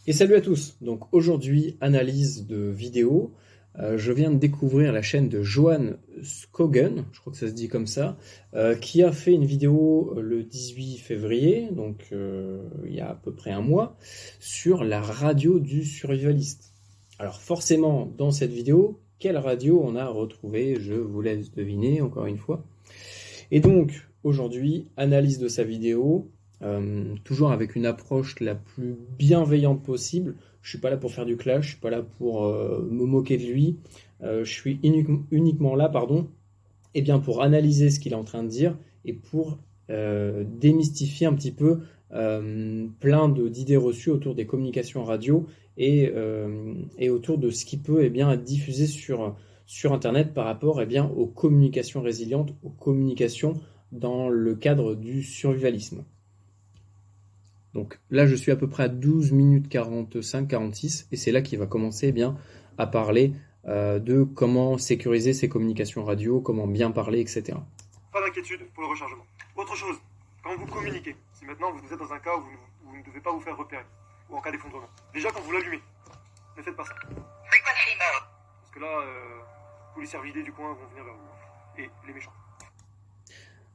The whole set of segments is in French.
Et salut à tous. Donc aujourd'hui, analyse de vidéo. Je viens de découvrir la chaîne de Johan Skogen, je crois que ça se dit comme ça, qui a fait une vidéo le 18 février, donc il y a à peu près un mois, sur la radio du survivaliste. Alors forcément, dans cette vidéo, quelle radio on a retrouvé? Je vous laisse deviner encore une fois. Et donc aujourd'hui, analyse de sa vidéo. Toujours avec une approche la plus bienveillante possible. Je suis pas là pour faire du clash, je suis pas là pour me moquer de lui. Je suis uniquement là, et bien pour analyser ce qu'il est en train de dire et pour démystifier un petit peu plein d'idées reçues autour des communications radio et autour de ce qui peut être diffusé sur Internet par rapport aux communications résilientes, aux communications dans le cadre du survivalisme. Donc là, je suis à peu près à 12 minutes 45-46 et c'est là qu'il va commencer à parler de comment sécuriser ses communications radio, comment bien parler, etc. Pas d'inquiétude pour le rechargement. Autre chose, quand vous communiquez, si maintenant vous êtes dans un cas où vous ne devez pas vous faire repérer, ou en cas d'effondrement, déjà quand vous l'allumez, ne faites pas ça. Parce que là, tous les cervidés du coin vont venir vers vous. Et les méchants.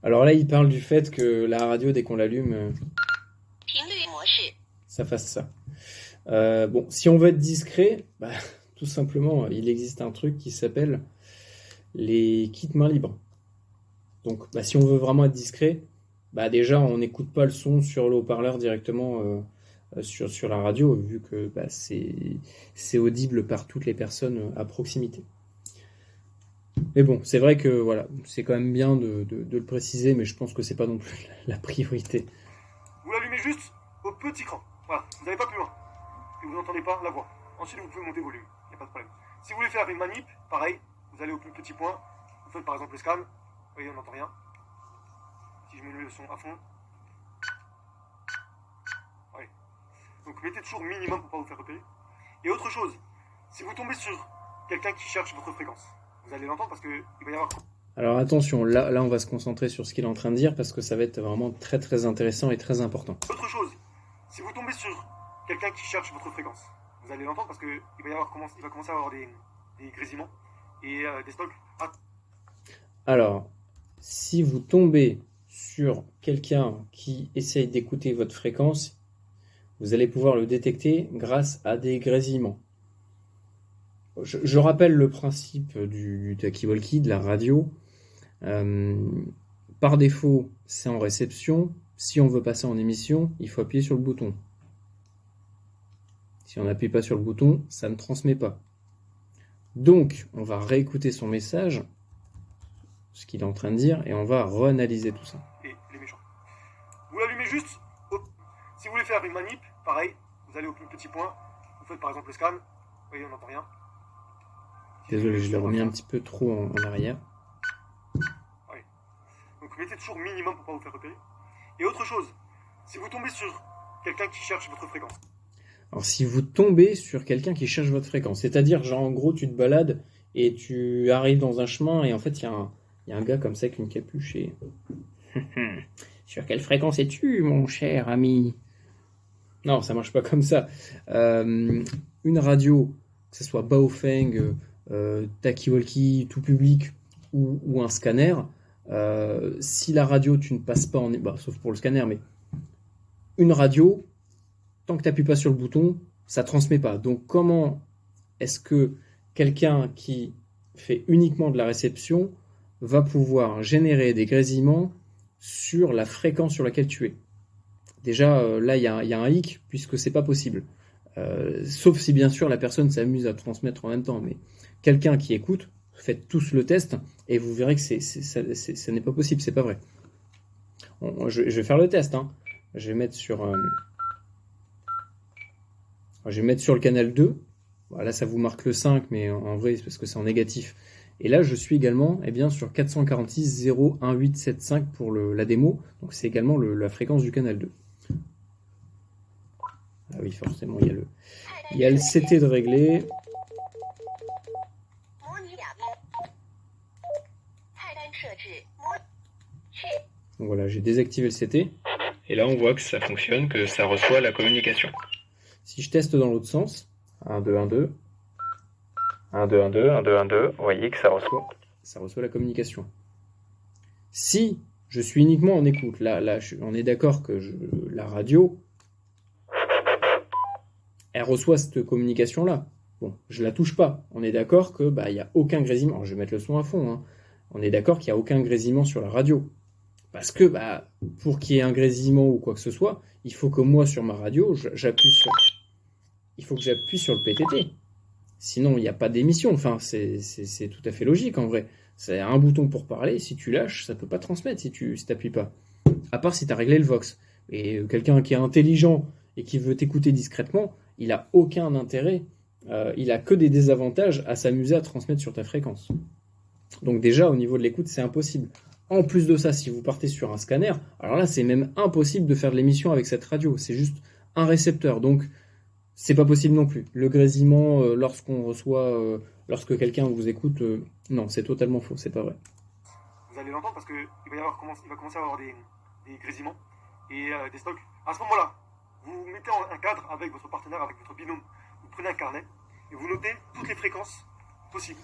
Alors là, il parle du fait que la radio, dès qu'on l'allume, ça fasse ça. Bon, si on veut être discret, tout simplement, il existe un truc qui s'appelle les kits main libre. Donc, si on veut vraiment être discret, déjà, on n'écoute pas le son sur le haut-parleur directement sur la radio, vu que c'est audible par toutes les personnes à proximité. Mais bon, c'est vrai que voilà, c'est quand même bien de le préciser, mais je pense que c'est pas non plus la priorité. Vous l'allumez juste au petit cran. Voilà, vous n'allez pas plus loin. Et vous n'entendez pas la voix. Ensuite, vous pouvez monter le volume. Il n'y a pas de problème. Si vous voulez faire une manip, pareil, vous allez au plus petit point. Vous faites par exemple le scan. Vous voyez, on n'entend rien. Si je mets le son à fond. Ouais. Donc mettez toujours minimum pour ne pas vous faire repérer. Et autre chose, si vous tombez sur quelqu'un qui cherche votre fréquence, vous allez l'entendre parce qu'il va y avoir... Alors attention, là on va se concentrer sur ce qu'il est en train de dire parce que ça va être vraiment très très intéressant et très important. Autre chose, si vous tombez sur quelqu'un qui cherche votre fréquence, vous allez l'entendre parce qu'il va commencer à avoir des grésillements et des stocks. Alors, si vous tombez sur quelqu'un qui essaye d'écouter votre fréquence, vous allez pouvoir le détecter grâce à des grésillements. Je rappelle le principe du talkie-walkie, de la radio. Par défaut, c'est en réception. Si on veut passer en émission, il faut appuyer sur le bouton. Si on n'appuie pas sur le bouton, ça ne transmet pas. Donc, on va réécouter son message, ce qu'il est en train de dire, et on va reanalyser tout ça. Et les méchants. Vous l'allumez juste. Si vous voulez faire une manip, pareil, vous allez au plus petit point. Vous faites par exemple le scan. Vous voyez, on n'entend rien. Désolé, je l'ai remis un petit peu trop en arrière. Oui. Donc mettez toujours minimum pour ne pas vous faire repérer. Et autre chose, si vous tombez sur quelqu'un qui cherche votre fréquence. Alors si vous tombez sur quelqu'un qui cherche votre fréquence, c'est-à-dire genre en gros tu te balades et tu arrives dans un chemin et en fait il y a un gars comme ça avec une capuche et... Sur quelle fréquence es-tu mon cher ami? Non, ça marche pas comme ça. Une radio, que ce soit Baofeng, talkie-walkie, tout public ou un scanner, si la radio tu ne passes pas sauf pour le scanner, mais une radio, tant que tu n'appuies pas sur le bouton, ça transmet pas. Donc comment est-ce que quelqu'un qui fait uniquement de la réception va pouvoir générer des grésillements sur la fréquence sur laquelle tu es? Déjà là il y a un hic puisque c'est pas possible. Sauf si bien sûr la personne s'amuse à transmettre en même temps, mais quelqu'un qui écoute, faites tous le test et vous verrez que ça n'est pas possible, c'est pas vrai. Je vais faire le test, hein. Je vais mettre sur le canal 2. Là ça vous marque le 5, mais en vrai c'est parce que c'est en négatif. Et là je suis également sur 446.01875 pour la démo, donc c'est également la fréquence du canal 2. Ah oui, forcément, il y a le CT de régler. Donc voilà, j'ai désactivé le CT. Et là, on voit que ça fonctionne, que ça reçoit la communication. Si je teste dans l'autre sens, 1, 2, 1, 2, 1, 2, 1, 2, 1, 2, 1, 2, vous voyez que ça reçoit la communication. Si je suis uniquement en écoute, là on est d'accord que la radio, elle reçoit cette communication-là. Bon, je la touche pas. On est d'accord que il y a aucun grésillement. Alors, je vais mettre le son à fond. Hein. On est d'accord qu'il n'y a aucun grésillement sur la radio. Parce que pour qu'il y ait un grésillement ou quoi que ce soit, il faut que moi sur ma radio, il faut que j'appuie sur le PTT. Sinon, il n'y a pas d'émission. Enfin, c'est tout à fait logique en vrai. C'est un bouton pour parler. Si tu lâches, ça peut pas transmettre si tu n'appuies pas. À part si tu as réglé le Vox. Et quelqu'un qui est intelligent et qui veut t'écouter discrètement, il a aucun intérêt. Il a que des désavantages à s'amuser à transmettre sur ta fréquence. Donc déjà, au niveau de l'écoute, c'est impossible. En plus de ça, si vous partez sur un scanner, alors là, c'est même impossible de faire de l'émission avec cette radio. C'est juste un récepteur. Donc, c'est pas possible non plus. Le grésillement, lorsque quelqu'un vous écoute, non, c'est totalement faux. C'est pas vrai. Vous allez l'entendre parce qu'il va commencer à avoir des grésillements et des stocks. À ce moment-là, vous mettez un cadre avec votre partenaire, avec votre binôme. Vous prenez un carnet et vous notez toutes les fréquences possibles.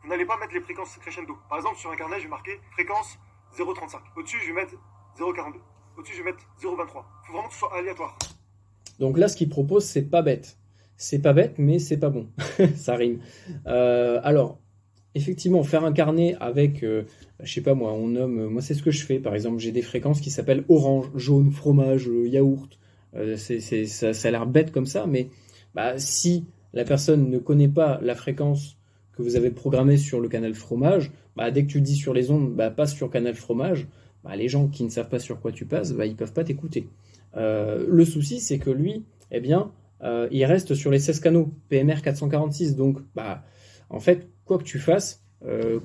Vous n'allez pas mettre les fréquences crescendo. Par exemple, sur un carnet, je vais marquer fréquence 0,35. Au-dessus, je vais mettre 0,42. Au-dessus, je vais mettre 0,23. Il faut vraiment que ce soit aléatoire. Donc là, ce qu'il propose, c'est pas bête. C'est pas bête, mais c'est pas bon. Ça rime. Alors, effectivement, faire un carnet avec, je sais pas moi, moi c'est ce que je fais. Par exemple, j'ai des fréquences qui s'appellent orange, jaune, fromage, yaourt. Ça a l'air bête comme ça, mais si la personne ne connaît pas la fréquence que vous avez programmée sur le canal fromage, dès que tu dis sur les ondes, passe sur canal fromage, les gens qui ne savent pas sur quoi tu passes, ils peuvent pas t'écouter. Le souci, c'est que lui, il reste sur les 16 canaux PMR 446. Donc, en fait, quoi que tu fasses,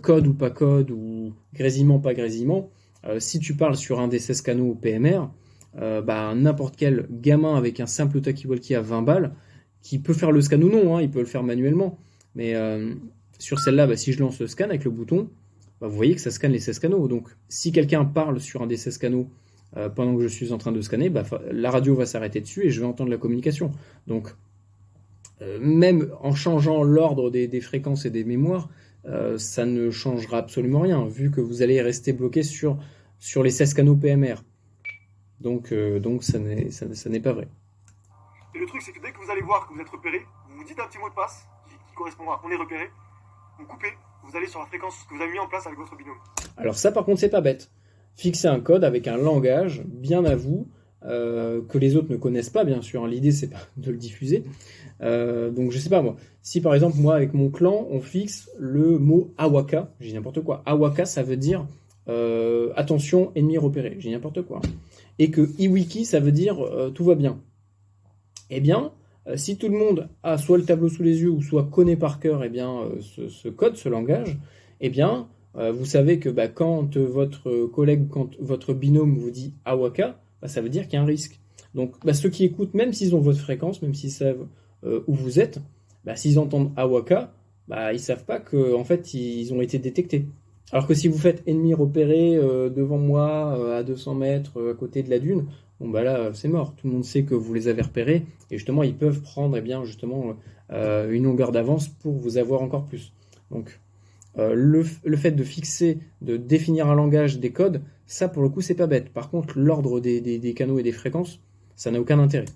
code ou pas code, ou grésillement, pas grésillement, si tu parles sur un des 16 canaux PMR, n'importe quel gamin avec un simple talkie-walkie à 20 balles, qui peut faire le scan ou non, il peut le faire manuellement, mais sur celle-là, si je lance le scan avec le bouton, vous voyez que ça scanne les 16 canaux. Donc, si quelqu'un parle sur un des 16 canaux pendant que je suis en train de scanner, la radio va s'arrêter dessus et je vais entendre la communication. Donc, même en changeant l'ordre des fréquences et des mémoires, ça ne changera absolument rien, vu que vous allez rester bloqué sur les 16 canaux PMR. Donc ça n'est pas vrai. Et le truc, c'est que dès que vous allez voir que vous êtes repéré, vous vous dites un petit mot de passe qui correspond à « on est repéré », vous coupez, vous allez sur la fréquence que vous avez mis en place avec votre binôme. Alors ça, par contre, c'est pas bête. Fixer un code avec un langage bien à vous, que les autres ne connaissent pas, bien sûr. L'idée, c'est pas de le diffuser. Donc, je sais pas, moi. Si, par exemple, moi, avec mon clan, on fixe le mot Awaka, j'ai n'importe quoi. Awaka, ça veut dire attention, ennemi repéré, j'ai n'importe quoi. Et que Iwiki, ça veut dire tout va bien. Eh bien, si tout le monde a soit le tableau sous les yeux ou soit connaît par cœur ce code, ce langage, eh bien, vous savez que quand votre collègue, quand votre binôme vous dit Awaka, ça veut dire qu'il y a un risque. Donc, ceux qui écoutent, même s'ils ont votre fréquence, même s'ils savent où vous êtes, s'ils entendent Awaka, ils savent pas que en fait ils ont été détectés. Alors que si vous faites ennemi repéré devant moi à 200 mètres à côté de la dune, là c'est mort. Tout le monde sait que vous les avez repérés et justement ils peuvent prendre une longueur d'avance pour vous avoir encore plus. Donc le fait de fixer, de définir un langage, des codes, ça pour le coup c'est pas bête. Par contre l'ordre des canaux et des fréquences, ça n'a aucun intérêt.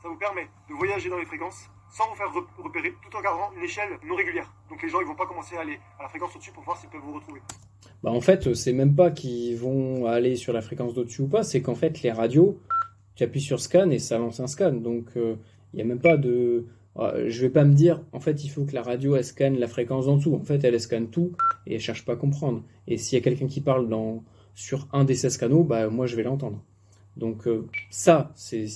Ça vous permet de voyager dans les fréquences sans vous faire repérer, tout en gardant une échelle non régulière. Donc les gens ils vont pas commencer à aller à la fréquence au-dessus pour voir s'ils peuvent vous retrouver. En fait, c'est même pas qu'ils vont aller sur la fréquence d'au-dessus ou pas, c'est qu'en fait les radios, tu appuies sur scan et ça lance un scan. Donc il n'y a même pas de... je vais pas me dire, en fait il faut que la radio elle scanne la fréquence d'en dessous. En fait elle scanne tout et elle cherche pas à comprendre. Et s'il y a quelqu'un qui parle sur un des 16 canaux, moi je vais l'entendre. Donc ça, c'est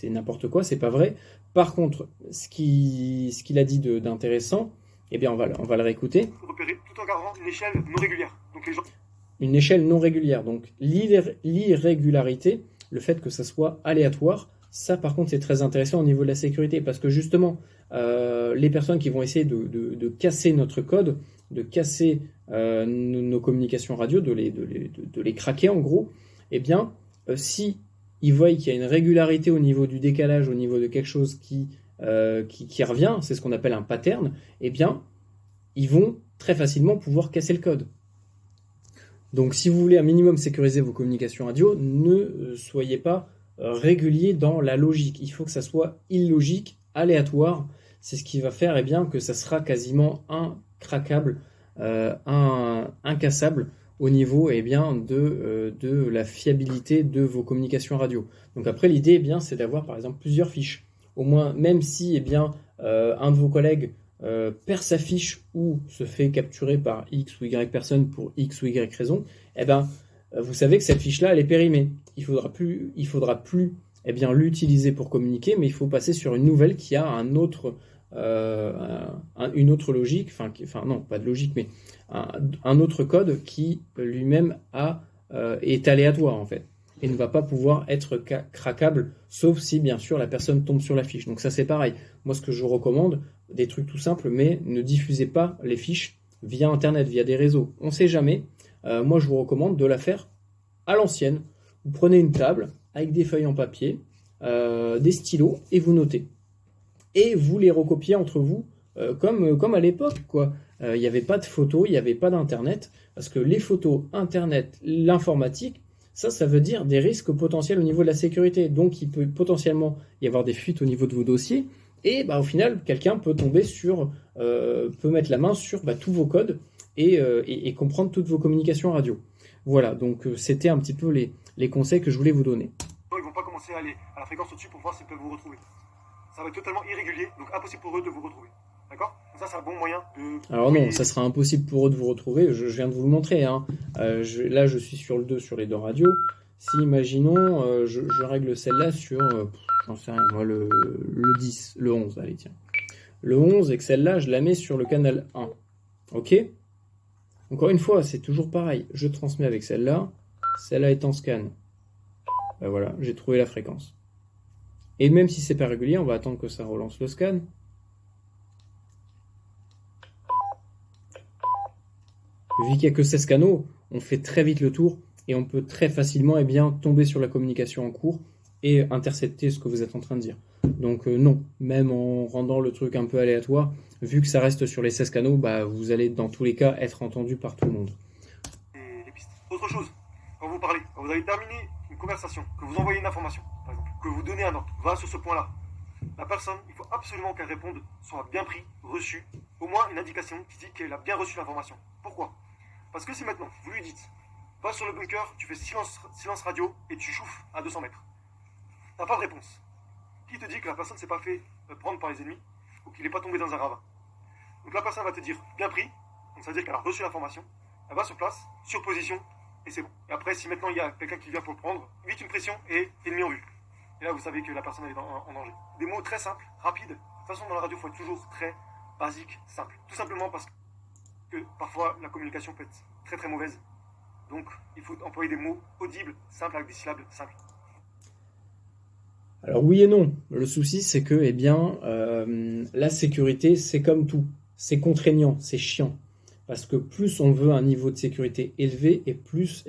n'importe quoi, c'est pas vrai. Par contre, ce qu'il a dit d'intéressant, on va le réécouter. Repérer tout en gardant une échelle non régulière. Donc les gens... Une échelle non régulière. Donc l'irrégularité, le fait que ça soit aléatoire, ça par contre c'est très intéressant au niveau de la sécurité parce que justement, les personnes qui vont essayer de casser notre code, de casser nos communications radio, de les craquer en gros, si ils voient qu'il y a une régularité au niveau du décalage, au niveau de quelque chose qui revient, c'est ce qu'on appelle un pattern, eh bien, ils vont très facilement pouvoir casser le code. Donc, si vous voulez un minimum sécuriser vos communications radio, ne soyez pas régulier dans la logique. Il faut que ça soit illogique, aléatoire. C'est ce qui va faire eh bien, que ça sera quasiment incraquable, incassable au niveau eh bien, de la fiabilité de vos communications radio. Donc après, l'idée, eh bien, c'est d'avoir par exemple plusieurs fiches. Au moins, même si eh bien, un de vos collègues perd sa fiche ou se fait capturer par X ou Y personne pour X ou Y raison, eh ben, vous savez que cette fiche-là, elle est périmée. Il faudra plus eh bien, l'utiliser pour communiquer, mais il faut passer sur une nouvelle qui a une autre logique, enfin non, pas de logique, mais un autre code qui lui-même est aléatoire en fait, et ne va pas pouvoir être craquable, sauf si bien sûr la personne tombe sur la fiche. Donc ça c'est pareil. Moi ce que je vous recommande, des trucs tout simples, mais ne diffusez pas les fiches via Internet, via des réseaux. On ne sait jamais. Moi je vous recommande de la faire à l'ancienne. Vous prenez une table avec des feuilles en papier, des stylos, et vous notez. Et vous les recopiez entre vous, comme à l'époque, quoi. Il n'y avait pas de photos, il n'y avait pas d'Internet, parce que les photos, Internet, l'informatique, ça veut dire des risques potentiels au niveau de la sécurité. Donc, il peut potentiellement y avoir des fuites au niveau de vos dossiers, et au final, quelqu'un peut tomber peut mettre la main sur tous vos codes et comprendre toutes vos communications radio. Voilà, donc c'était un petit peu les conseils que je voulais vous donner. Ils ne vont pas commencer à aller à la fréquence au-dessus pour voir s'ils peuvent vous retrouver. Ça va être totalement irrégulier, donc impossible pour eux de vous retrouver. D'accord ? Ça, c'est un bon moyen de... Alors non, ça sera impossible pour eux de vous retrouver, je viens de vous le montrer. Hein. Là, je suis sur le 2 sur les deux radios. Si, imaginons, je règle celle-là sur, j'en sais rien, moi, le 10, le 11, allez, tiens. Le 11, et que celle-là, je la mets sur le canal 1. Ok ? Encore une fois, c'est toujours pareil. Je transmets avec celle-là est en scan. Voilà, j'ai trouvé la fréquence. Et même si c'est pas régulier, on va attendre que ça relance le scan. Vu qu'il n'y a que 16 canaux, on fait très vite le tour et on peut très facilement tomber sur la communication en cours et intercepter ce que vous êtes en train de dire. Donc non, même en rendant le truc un peu aléatoire, vu que ça reste sur les 16 canaux, vous allez dans tous les cas être entendu par tout le monde. Les pistes. Autre chose, quand vous parlez, quand vous avez terminé une conversation, que vous envoyez une information, par exemple, que vous donnez un ordre, va sur ce point-là. La personne, il faut absolument qu'elle réponde, soit bien pris, reçu, au moins une indication qui dit qu'elle a bien reçu l'information. Pourquoi ? Parce que si maintenant, vous lui dites, va sur le bunker, tu fais silence radio et tu chauffes à 200 mètres. T'as pas de réponse. Qui te dit que la personne ne s'est pas fait prendre par les ennemis ou qu'il n'est pas tombé dans un ravin ? Donc la personne va te dire, bien pris, donc ça veut dire qu'elle a reçu l'information, elle va sur place, sur position, et c'est bon. Et après, si maintenant il y a quelqu'un qui vient pour le prendre, vite une pression et ennemi en vue. Et là, vous savez que la personne elle est en danger. Des mots très simples, rapides. De toute façon, dans la radio, il faut être toujours très basique, simple. Tout simplement parce que parfois, la communication peut être très très mauvaise. Donc, il faut employer des mots audibles, simples, avec des syllabes simples. Alors oui et non. Le souci, c'est que la sécurité, c'est comme tout. C'est contraignant, c'est chiant. Parce que plus on veut un niveau de sécurité élevé, et plus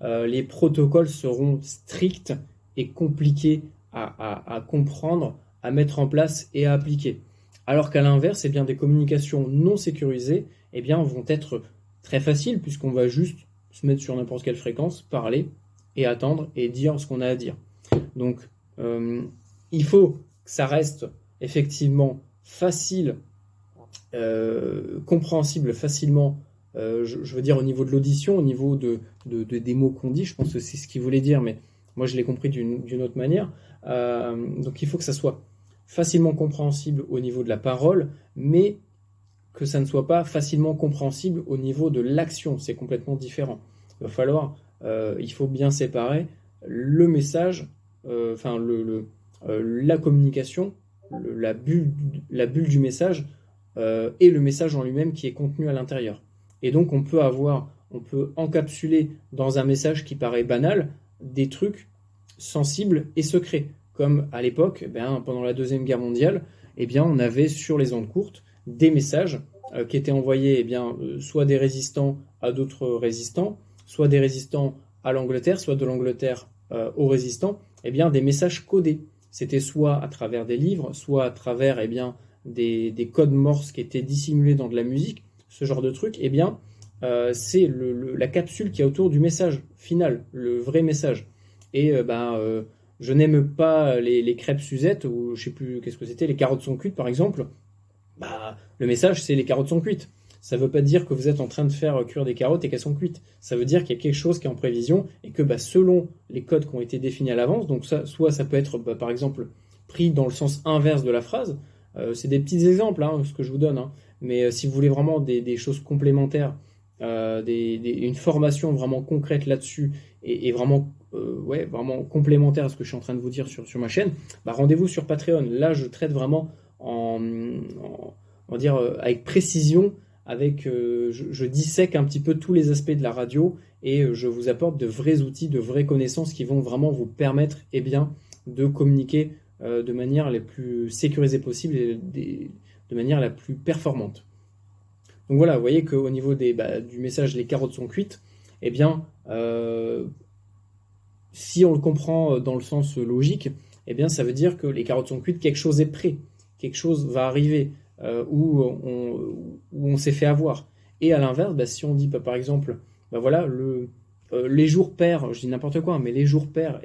les protocoles seront stricts et compliqués à comprendre, à mettre en place et à appliquer. Alors qu'à l'inverse, des communications non sécurisées vont être très faciles, puisqu'on va juste se mettre sur n'importe quelle fréquence, parler et attendre et dire ce qu'on a à dire. Donc, il faut que ça reste effectivement facile, compréhensible facilement, je veux dire au niveau de l'audition, au niveau des mots qu'on dit. Je pense que c'est ce qu'il voulait dire, mais moi je l'ai compris d'une autre manière. Donc il faut que ça soit facilement compréhensible au niveau de la parole, mais que ça ne soit pas facilement compréhensible au niveau de l'action. C'est complètement différent. Il va falloir, il faut bien séparer le message, la communication, la bulle du message et le message en lui-même qui est contenu à l'intérieur. Et donc on peut encapsuler dans un message qui paraît banal des trucs sensibles et secrets. Comme à l'époque, pendant la Deuxième Guerre mondiale, on avait sur les ondes courtes des messages qui étaient envoyés soit des résistants à d'autres résistants, soit des résistants à l'Angleterre, soit de l'Angleterre aux résistants eh bien, des messages codés. C'était soit à travers des livres, soit à travers eh bien, des codes morse qui étaient dissimulés dans de la musique, ce genre de truc. Eh bien, c'est la capsule qui est autour du message final, le vrai message. Et je n'aime pas les crêpes Suzette, ou je sais plus qu'est-ce que c'était, les carottes sont cuites par exemple. Bah, le message, c'est les carottes sont cuites. Ça ne veut pas dire que vous êtes en train de faire cuire des carottes et qu'elles sont cuites. Ça veut dire qu'il y a quelque chose qui est en prévision et que selon les codes qui ont été définis à l'avance, donc ça, soit ça peut être par exemple pris dans le sens inverse de la phrase. C'est des petits exemples, ce que je vous donne. Mais si vous voulez vraiment des choses complémentaires, une formation vraiment concrète là-dessus et vraiment, vraiment complémentaire à ce que je suis en train de vous dire sur ma chaîne, rendez-vous sur Patreon. Là, je traite vraiment on va dire avec précision, je dissèque un petit peu tous les aspects de la radio et je vous apporte de vrais outils, de vraies connaissances qui vont vraiment vous permettre de communiquer de manière la plus sécurisée possible et de manière la plus performante. Donc voilà, vous voyez qu'au niveau du message les carottes sont cuites, si on le comprend dans le sens logique, ça veut dire que les carottes sont cuites, quelque chose est prêt, quelque chose va arriver, où on s'est fait avoir. Et à l'inverse, si on dit par exemple, les jours pairs, je dis n'importe quoi, mais les jours pairs,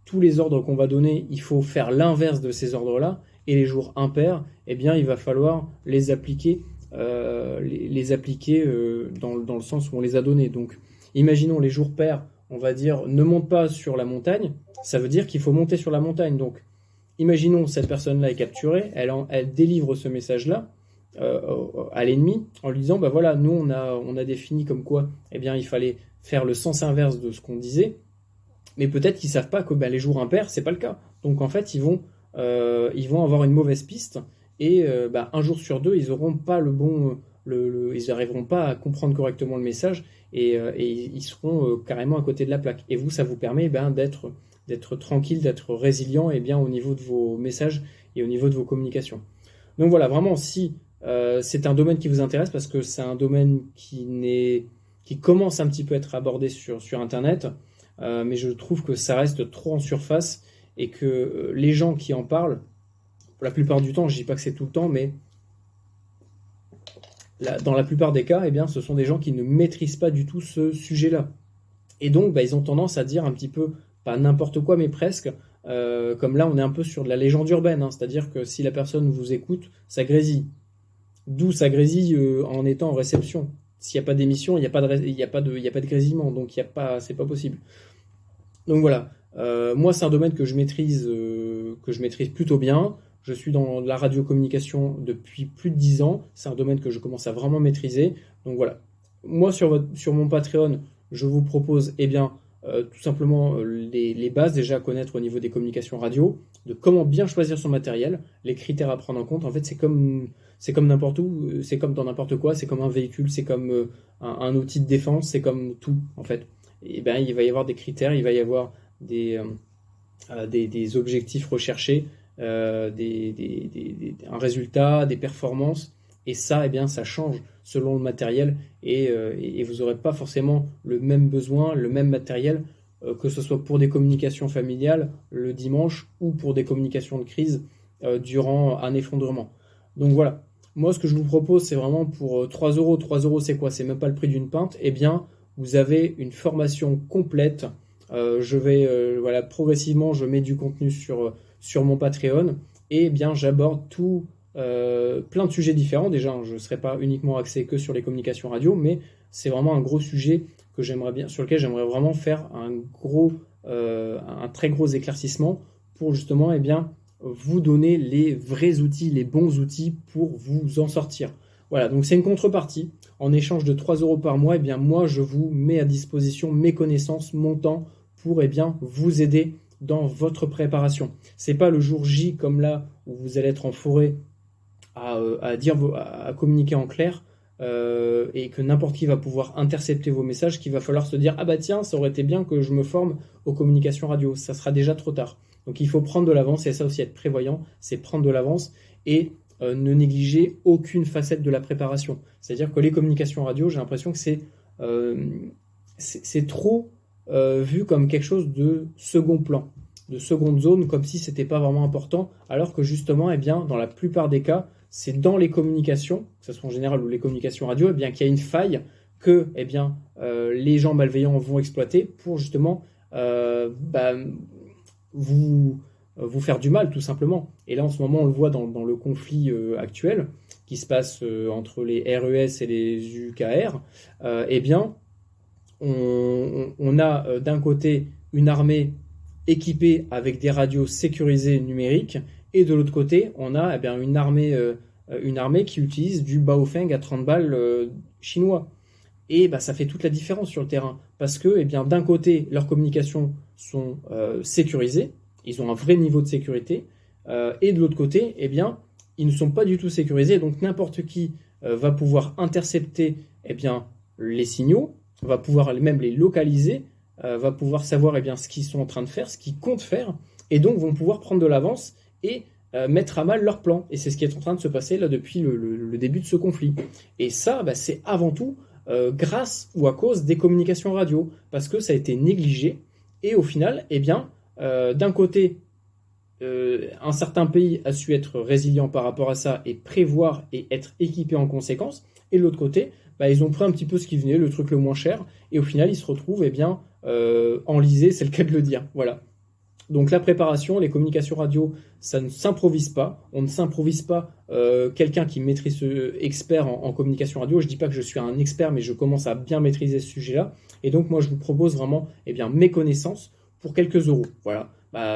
tous les ordres qu'on va donner, il faut faire l'inverse de ces ordres-là, et les jours impairs, il va falloir les appliquer, dans le sens où on les a donnés. Donc, imaginons les jours pairs, on va dire ne monte pas sur la montagne, ça veut dire qu'il faut monter sur la montagne. Donc, imaginons cette personne-là est capturée, elle délivre ce message-là à l'ennemi en lui disant nous on a défini comme quoi il fallait faire le sens inverse de ce qu'on disait, mais peut-être qu'ils savent pas que les jours impairs c'est pas le cas. Donc en fait ils vont avoir une mauvaise piste et un jour sur deux ils auront pas le bon ils n'arriveront pas à comprendre correctement le message et ils seront carrément à côté de la plaque. Et vous, ça vous permet d'être tranquille, d'être résilient au niveau de vos messages et au niveau de vos communications. Donc voilà, vraiment, si c'est un domaine qui vous intéresse, parce que c'est un domaine qui commence un petit peu à être abordé sur Internet, mais je trouve que ça reste trop en surface et que les gens qui en parlent, pour la plupart du temps, je ne dis pas que c'est tout le temps, mais dans la plupart des cas, ce sont des gens qui ne maîtrisent pas du tout ce sujet-là. Et donc, ils ont tendance à dire un petit peu, pas n'importe quoi, mais presque, comme là, on est un peu sur de la légende urbaine, c'est-à-dire que si la personne vous écoute, ça grésille. D'où ça grésille en étant en réception. S'il n'y a pas d'émission, il n'y a pas de grésillement, donc c'est pas possible. Donc voilà, moi c'est un domaine que je maîtrise plutôt bien. Je suis dans la radiocommunication depuis plus de 10 ans. C'est un domaine que je commence à vraiment maîtriser. Donc voilà. Moi, sur mon Patreon, je vous propose tout simplement les bases déjà à connaître au niveau des communications radio, de comment bien choisir son matériel, les critères à prendre en compte. En fait, c'est comme n'importe où, c'est comme dans n'importe quoi, c'est comme un véhicule, c'est comme un outil de défense, c'est comme tout en fait. Et il va y avoir des critères, il va y avoir des objectifs recherchés, un résultat, des performances, et ça, ça change selon le matériel, et vous n'aurez pas forcément le même besoin, le même matériel, que ce soit pour des communications familiales le dimanche ou pour des communications de crise durant un effondrement. Donc voilà, moi ce que je vous propose, c'est vraiment pour 3 euros. 3 euros, c'est quoi? C'est même pas le prix d'une pinte. Vous avez une formation complète. Progressivement, je mets du contenu sur mon Patreon, et j'aborde plein de sujets différents. Déjà, je ne serai pas uniquement axé que sur les communications radio, mais c'est vraiment un gros sujet sur lequel j'aimerais vraiment faire un très gros éclaircissement pour justement vous donner les vrais outils, les bons outils pour vous en sortir. Voilà, donc c'est une contrepartie. En échange de 3 euros par mois, moi je vous mets à disposition mes connaissances, mon temps pour vous aider dans votre préparation. C'est pas le jour J comme là où vous allez être en forêt à communiquer en clair et que n'importe qui va pouvoir intercepter vos messages, qu'il va falloir se dire tiens, ça aurait été bien que je me forme aux communications radio. Ça sera déjà trop tard. Donc il faut prendre de l'avance, et ça aussi être prévoyant, c'est prendre de l'avance et ne négliger aucune facette de la préparation. C'est-à-dire que les communications radio, j'ai l'impression que c'est trop vu comme quelque chose de second plan, de seconde zone, comme si c'était pas vraiment important, alors que justement, eh bien, dans la plupart des cas, c'est dans les communications, que ce soit en général ou les communications radio, eh bien, qu'il y a une faille que eh bien, les gens malveillants vont exploiter pour justement vous faire du mal, tout simplement. Et là, en ce moment, on le voit dans le conflit actuel qui se passe entre les RES et les UKR. Eh bien, on a d'un côté une armée équipée avec des radios sécurisées numériques, et de l'autre côté, on a eh bien, une armée qui utilise du Baofeng à 30 balles chinois. Et ça fait toute la différence sur le terrain, parce que eh bien, d'un côté, leurs communications sont sécurisées, ils ont un vrai niveau de sécurité, et de l'autre côté, eh bien, ils ne sont pas du tout sécurisés, donc n'importe qui va pouvoir intercepter eh bien, les signaux, va pouvoir même les localiser, va pouvoir savoir eh bien, ce qu'ils sont en train de faire, ce qu'ils comptent faire, et donc vont pouvoir prendre de l'avance et mettre à mal leur plan. Et c'est ce qui est en train de se passer là depuis le début de ce conflit. Et ça, c'est avant tout grâce ou à cause des communications radio, parce que ça a été négligé, et au final, eh bien, d'un côté, un certain pays a su être résilient par rapport à ça et prévoir et être équipé en conséquence, et de l'autre côté, ils ont pris un petit peu ce qui venait, le truc le moins cher, et au final, ils se retrouvent eh bien, enlisés, c'est le cas de le dire. Voilà. Donc la préparation, les communications radio, ça ne s'improvise pas. On ne s'improvise pas quelqu'un qui maîtrise expert en communication radio. Je ne dis pas que je suis un expert, mais je commence à bien maîtriser ce sujet-là. Et donc moi, je vous propose vraiment eh bien, mes connaissances pour quelques euros. Voilà.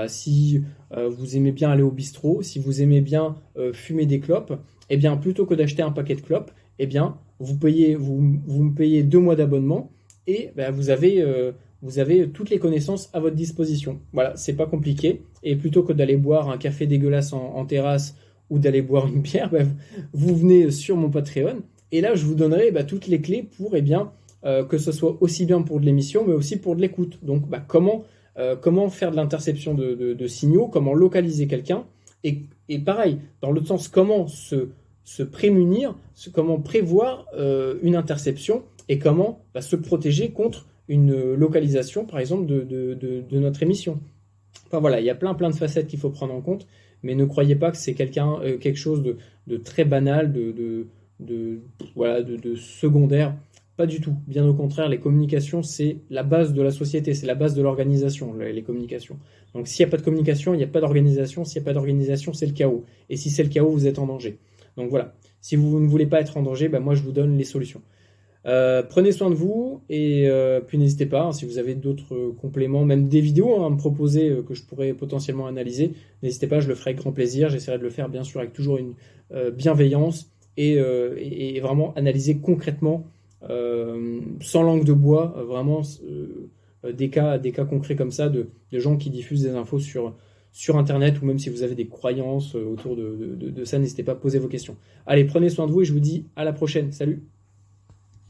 Si vous aimez bien aller au bistrot, si vous aimez bien fumer des clopes, eh bien plutôt que d'acheter un paquet de clopes, eh bien vous me payez 2 mois d'abonnement et vous avez toutes les connaissances à votre disposition. Voilà, c'est pas compliqué. Et plutôt que d'aller boire un café dégueulasse en terrasse ou d'aller boire une bière, vous venez sur mon Patreon. Et là, je vous donnerai toutes les clés pour eh bien, que ce soit aussi bien pour de l'émission, mais aussi pour de l'écoute. Donc, comment faire de l'interception de signaux, comment localiser quelqu'un. Et pareil, dans l'autre sens, comment se prémunir, comment prévoir une interception et comment se protéger contre une localisation, par exemple, de notre émission. Enfin voilà, il y a plein de facettes qu'il faut prendre en compte, mais ne croyez pas que c'est quelque chose de très banal, de secondaire. Pas du tout. Bien au contraire, les communications, c'est la base de la société, c'est la base de l'organisation, les communications. Donc s'il n'y a pas de communication, il n'y a pas d'organisation. S'il n'y a pas d'organisation, c'est le chaos. Et si c'est le chaos, vous êtes en danger. Donc voilà, si vous ne voulez pas être en danger, moi je vous donne les solutions. Prenez soin de vous et puis n'hésitez pas, si vous avez d'autres compléments, même des vidéos à me proposer que je pourrais potentiellement analyser, n'hésitez pas, je le ferai avec grand plaisir. J'essaierai de le faire bien sûr avec toujours une bienveillance et vraiment analyser concrètement, sans langue de bois, vraiment des cas concrets comme ça de gens qui diffusent des infos sur Internet, ou même si vous avez des croyances autour de ça, n'hésitez pas à poser vos questions. Allez, prenez soin de vous et je vous dis à la prochaine. Salut!